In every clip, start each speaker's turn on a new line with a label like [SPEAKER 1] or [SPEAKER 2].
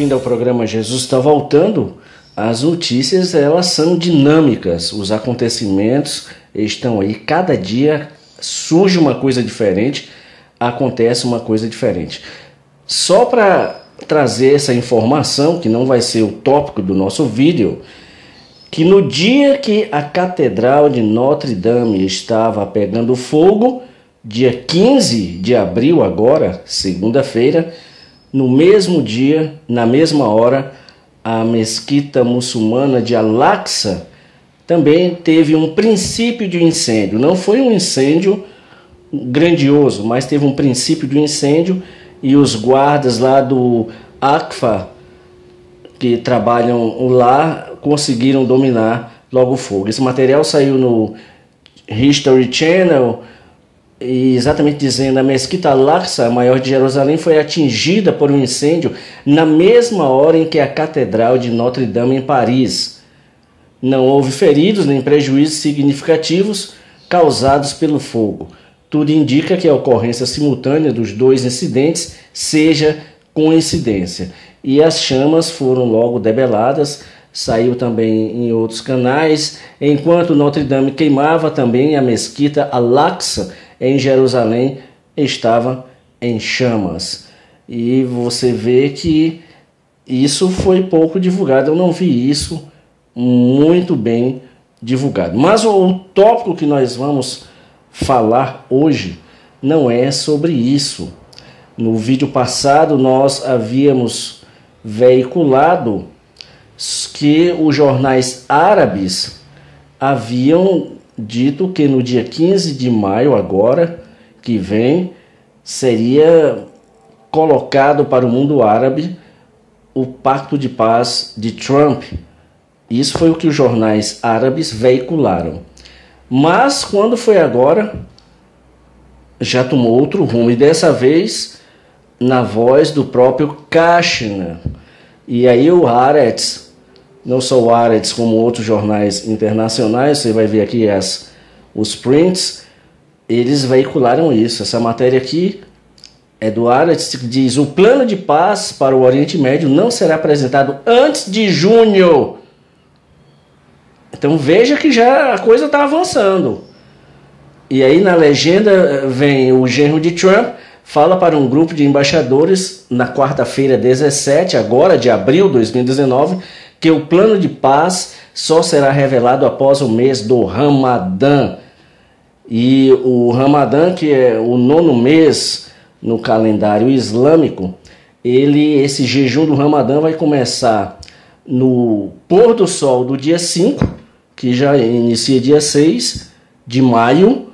[SPEAKER 1] bem-vindo ao programa Jesus Está Voltando. As notícias, elas são dinâmicas, os acontecimentos estão aí, cada dia surge uma coisa diferente, acontece uma coisa diferente. Só para trazer essa informação, que não vai ser o tópico do nosso vídeo, que no dia que a Catedral de Notre Dame estava pegando fogo, dia 15 de abril agora, segunda-feira, no mesmo dia, na mesma hora, a mesquita muçulmana de Al-Aqsa também teve um princípio de incêndio. Não foi um incêndio grandioso, mas teve um princípio de incêndio e os guardas lá do Aqfa, que trabalham lá, conseguiram dominar logo o fogo. Esse material saiu no History Channel, e exatamente dizendo, a mesquita Al-Aqsa, a maior de Jerusalém, foi atingida por um incêndio na mesma hora em que a Catedral de Notre Dame em Paris. Não houve feridos nem prejuízos significativos causados pelo fogo. Tudo indica que a ocorrência simultânea dos dois incidentes seja coincidência. E as chamas foram logo debeladas, saiu também em outros canais. Enquanto Notre Dame queimava, também a mesquita Al-Aqsa em Jerusalém estava em chamas. E você vê que isso foi pouco divulgado. Eu não vi isso muito bem divulgado. Mas o tópico que nós vamos falar hoje não é sobre isso. No vídeo passado nós havíamos veiculado que os jornais árabes haviam dito que no dia 15 de maio, agora, que vem, seria colocado para o mundo árabe o Pacto de Paz de Trump. Isso foi o que os jornais árabes veicularam. Mas, quando foi agora, já tomou outro rumo, e dessa vez na voz do próprio Kushner. E aí o Haaretz, não só o Haaretz como outros jornais internacionais, você vai ver aqui os prints, eles veicularam isso. Essa matéria aqui é do Haaretz, que diz: o plano de paz para o Oriente Médio não será apresentado antes de junho. Então veja que já a coisa está avançando. E aí na legenda vem o genro de Trump, fala para um grupo de embaixadores na quarta-feira 17, agora de abril de 2019, que o plano de paz só será revelado após o mês do Ramadã. E o Ramadã, que é o 9º mês no calendário islâmico, esse jejum do Ramadã vai começar no pôr do sol do dia 5, que já inicia dia 6 de maio,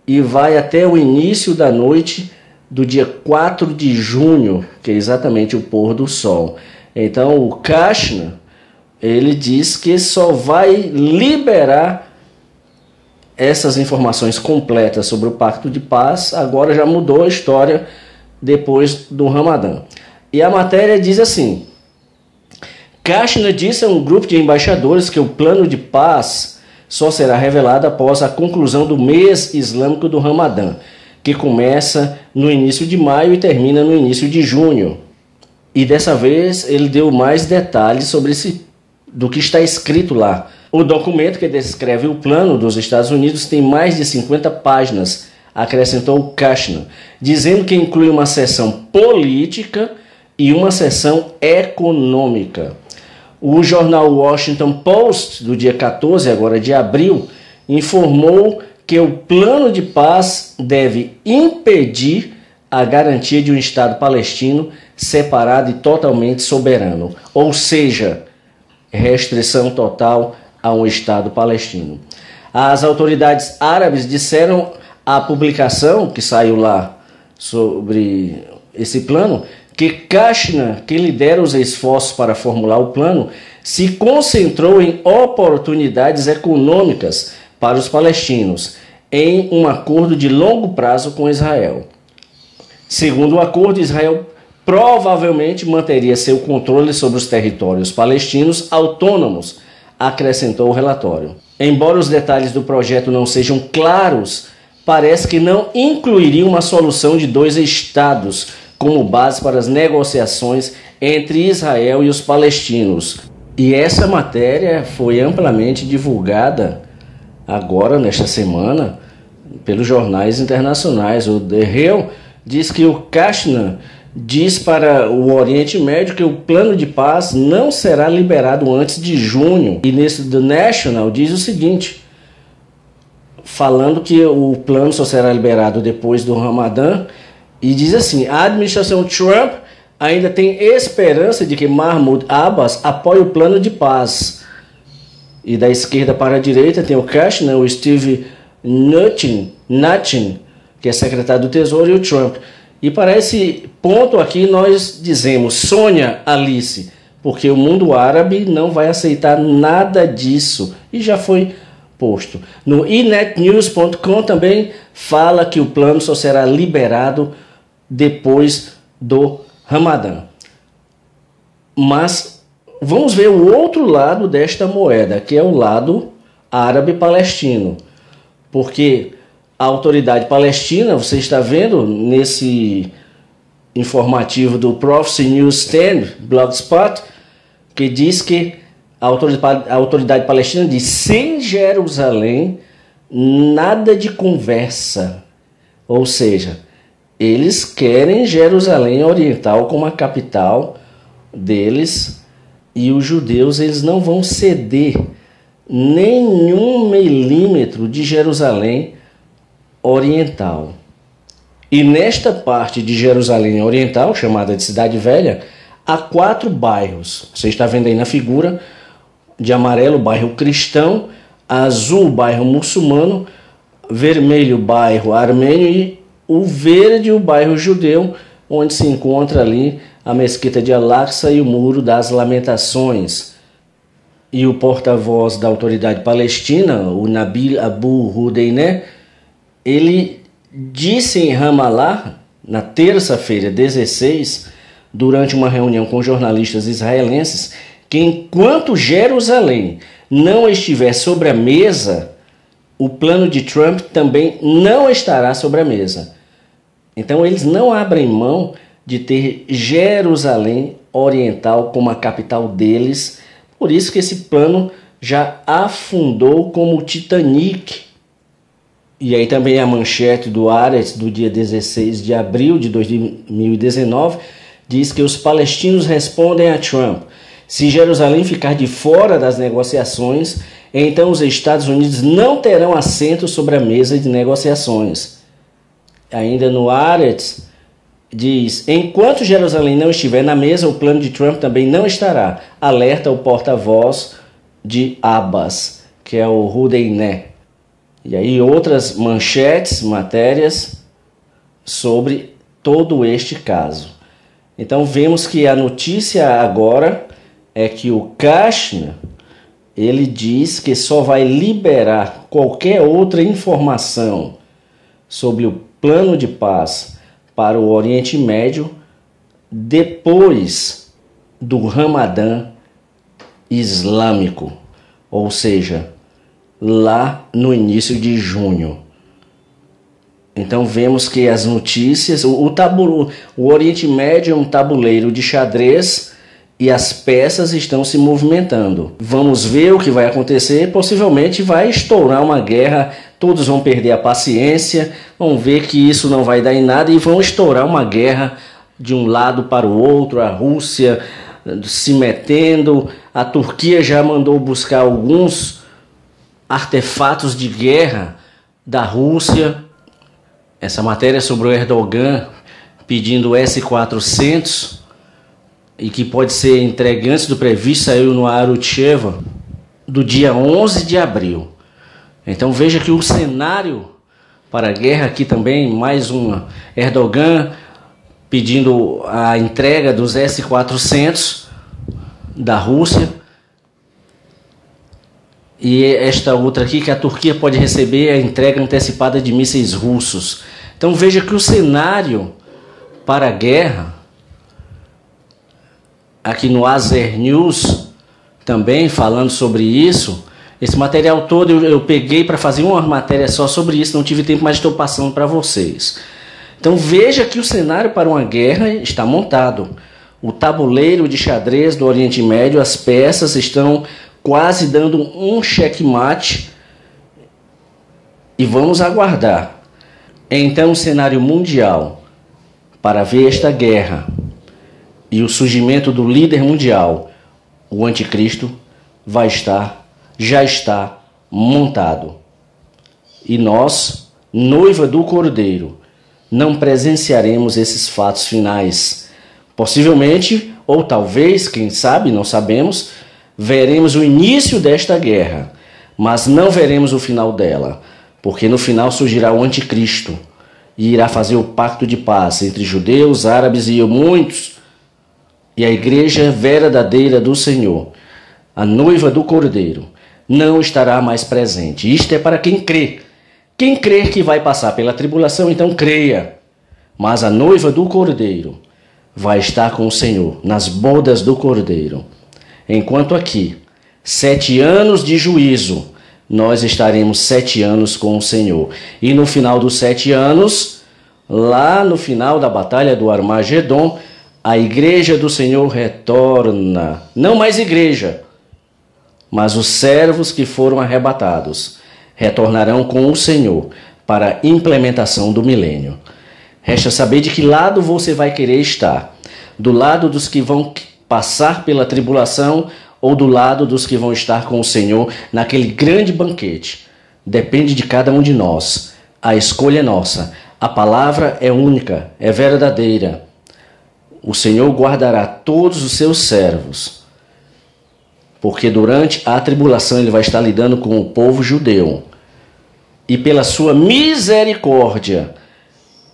[SPEAKER 1] e vai até o início da noite do dia 4 de junho, que é exatamente o pôr do sol. Então o Kushner, ele diz que só vai liberar essas informações completas sobre o Pacto de Paz. Agora já mudou a história depois do Ramadã. E a matéria diz assim: Kushner disse a um grupo de embaixadores que o plano de paz só será revelado após a conclusão do mês islâmico do Ramadã, que começa no início de maio e termina no início de junho. E dessa vez ele deu mais detalhes sobre do que está escrito lá. O documento que descreve o plano dos Estados Unidos tem mais de 50 páginas, acrescentou Kushner, dizendo que inclui uma seção política e uma seção econômica. O jornal Washington Post, do dia 14 agora de abril, informou que o plano de paz deve impedir a garantia de um Estado palestino separado e totalmente soberano, ou seja, restrição total a um Estado palestino. As autoridades árabes disseram à publicação que saiu lá sobre esse plano que Kushner, que lidera os esforços para formular o plano, se concentrou em oportunidades econômicas para os palestinos em um acordo de longo prazo com Israel. Segundo o acordo, Israel provavelmente manteria seu controle sobre os territórios palestinos autônomos, acrescentou o relatório. Embora os detalhes do projeto não sejam claros, parece que não incluiria uma solução de 2 estados, como base para as negociações entre Israel e os palestinos. E essa matéria foi amplamente divulgada agora, nesta semana, pelos jornais internacionais. O The Hill diz que o Kushner diz para o Oriente Médio que o plano de paz não será liberado antes de junho. E nesse The National diz o seguinte, falando que o plano só será liberado depois do Ramadã, e diz assim: a administração Trump ainda tem esperança de que Mahmoud Abbas apoie o plano de paz. E da esquerda para a direita tem o Kushner, o Steve Mnuchin, que é secretário do Tesouro, e o Trump. E para esse ponto aqui nós dizemos: Sônia Alice, porque o mundo árabe não vai aceitar nada disso. E já foi posto. No inetnews.com também fala que o plano só será liberado depois do Ramadã. Mas vamos ver o outro lado desta moeda, que é o lado árabe-palestino. Porque a autoridade palestina, você está vendo nesse informativo do Prophecy News Stand, Blogspot, que diz que a autoridade palestina diz: sem Jerusalém, nada de conversa. Ou seja, eles querem Jerusalém Oriental como a capital deles, e os judeus eles não vão ceder nenhum milímetro de Jerusalém Oriental. E nesta parte de Jerusalém Oriental, chamada de Cidade Velha, há 4 bairros. Você está vendo aí na figura: de amarelo, o bairro cristão; azul, o bairro muçulmano; vermelho, o bairro armênio; e o verde, o bairro judeu, onde se encontra ali a mesquita de Al-Aqsa e o Muro das Lamentações. E o porta-voz da autoridade palestina, o Nabil Abu Hudeiné, ele disse em Ramallah, na terça-feira 16, durante uma reunião com jornalistas israelenses, que enquanto Jerusalém não estiver sobre a mesa, o plano de Trump também não estará sobre a mesa. Então eles não abrem mão de ter Jerusalém Oriental como a capital deles. Por isso que esse plano já afundou como o Titanic. E aí também a manchete do Haaretz do dia 16 de abril de 2019 diz que os palestinos respondem a Trump: se Jerusalém ficar de fora das negociações, então os Estados Unidos não terão assento sobre a mesa de negociações. Ainda no Haaretz diz: enquanto Jerusalém não estiver na mesa, o plano de Trump também não estará. Alerta o porta-voz de Abbas, que é o Hudeiné. E aí outras manchetes, matérias sobre todo este caso. Então vemos que a notícia agora é que o Kushner, ele diz que só vai liberar qualquer outra informação sobre o plano de paz para o Oriente Médio depois do Ramadã islâmico, ou seja, lá no início de junho. Então vemos que as notícias, o Oriente Médio é um tabuleiro de xadrez e as peças estão se movimentando. Vamos ver o que vai acontecer. Possivelmente vai estourar uma guerra, todos vão perder a paciência, vão ver que isso não vai dar em nada e vão estourar uma guerra de um lado para o outro, a Rússia se metendo, a Turquia já mandou buscar alguns artefatos de guerra da Rússia. Essa matéria sobre o Erdogan pedindo S-400 e que pode ser entregue antes do previsto, saiu no Arutsheva do dia 11 de abril. Então veja que o cenário para a guerra aqui também, mais uma, Erdogan pedindo a entrega dos S-400 da Rússia, e esta outra aqui que a Turquia pode receber a entrega antecipada de mísseis russos. Então veja que o cenário para a guerra, aqui no Azer News, também falando sobre isso, esse material todo eu peguei para fazer uma matéria só sobre isso, não tive tempo, mas estou passando para vocês. Então veja que o cenário para uma guerra está montado. O tabuleiro de xadrez do Oriente Médio, as peças estão quase dando um checkmate e vamos aguardar. Então o cenário mundial para ver esta guerra e o surgimento do líder mundial, o anticristo, já está montado. E nós, noiva do Cordeiro, não presenciaremos esses fatos finais. Possivelmente, ou talvez, quem sabe, não sabemos, veremos o início desta guerra, mas não veremos o final dela, porque no final surgirá o anticristo e irá fazer o pacto de paz entre judeus, árabes e muitos, e a igreja verdadeira do Senhor, a noiva do Cordeiro, não estará mais presente. Isto é para quem crê. Quem crer que vai passar pela tribulação, então creia. Mas a noiva do Cordeiro vai estar com o Senhor, nas bodas do Cordeiro. Enquanto aqui, 7 anos de juízo, nós estaremos 7 anos com o Senhor. E no final dos 7 anos, lá no final da batalha do Armagedon, a igreja do Senhor retorna. Não mais igreja, mas os servos que foram arrebatados retornarão com o Senhor para a implementação do milênio. Resta saber de que lado você vai querer estar. Do lado dos que vão passar pela tribulação ou do lado dos que vão estar com o Senhor naquele grande banquete. Depende de cada um de nós. A escolha é nossa. A palavra é única, é verdadeira. O Senhor guardará todos os seus servos, porque durante a tribulação ele vai estar lidando com o povo judeu. E pela sua misericórdia,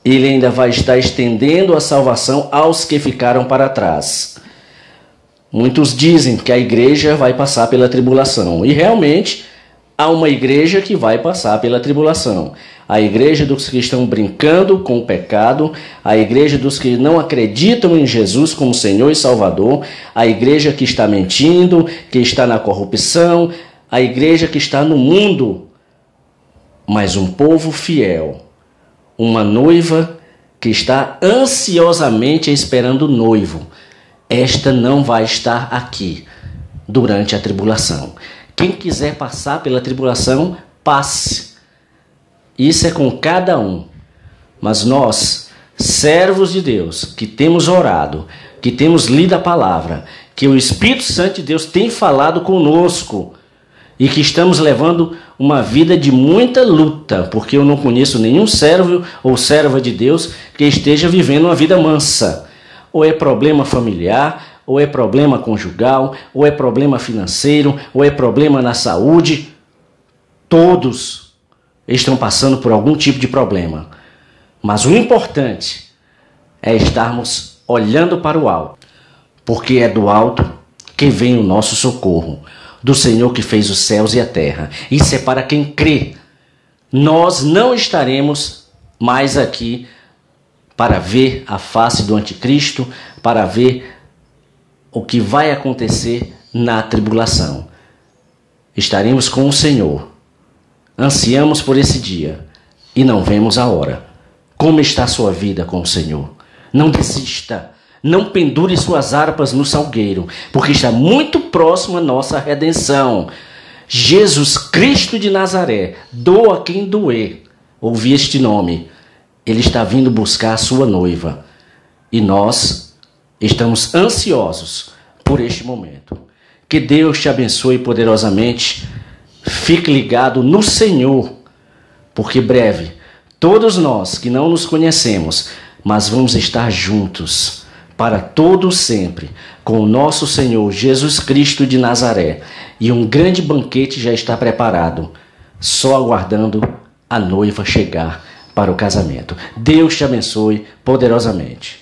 [SPEAKER 1] ele ainda vai estar estendendo a salvação aos que ficaram para trás. Muitos dizem que a igreja vai passar pela tribulação. E realmente há uma igreja que vai passar pela tribulação. A igreja dos que estão brincando com o pecado, a igreja dos que não acreditam em Jesus como Senhor e Salvador, a igreja que está mentindo, que está na corrupção, a igreja que está no mundo. Mas um povo fiel, uma noiva que está ansiosamente esperando o noivo, esta não vai estar aqui durante a tribulação. Quem quiser passar pela tribulação, passe. Isso é com cada um. Mas nós, servos de Deus, que temos orado, que temos lido a palavra, que o Espírito Santo de Deus tem falado conosco e que estamos levando uma vida de muita luta, porque eu não conheço nenhum servo ou serva de Deus que esteja vivendo uma vida mansa. Ou é problema familiar, ou é problema conjugal, ou é problema financeiro, ou é problema na saúde. Todos estão passando por algum tipo de problema. Mas o importante é estarmos olhando para o alto, porque é do alto que vem o nosso socorro, do Senhor que fez os céus e a terra. Isso é para quem crê. Nós não estaremos mais aqui para ver a face do anticristo, para ver o que vai acontecer na tribulação. Estaremos com o Senhor. Ansiamos por esse dia e não vemos a hora. Como está a sua vida com o Senhor? Não desista. Não pendure suas harpas no salgueiro, porque está muito próximo a nossa redenção. Jesus Cristo de Nazaré, doa quem doer. Ouvi este nome. Ele está vindo buscar a sua noiva. E nós estamos ansiosos por este momento. Que Deus te abençoe poderosamente. Fique ligado no Senhor, porque breve, todos nós que não nos conhecemos, mas vamos estar juntos para todo sempre com o nosso Senhor Jesus Cristo de Nazaré. E um grande banquete já está preparado, só aguardando a noiva chegar para o casamento. Deus te abençoe poderosamente.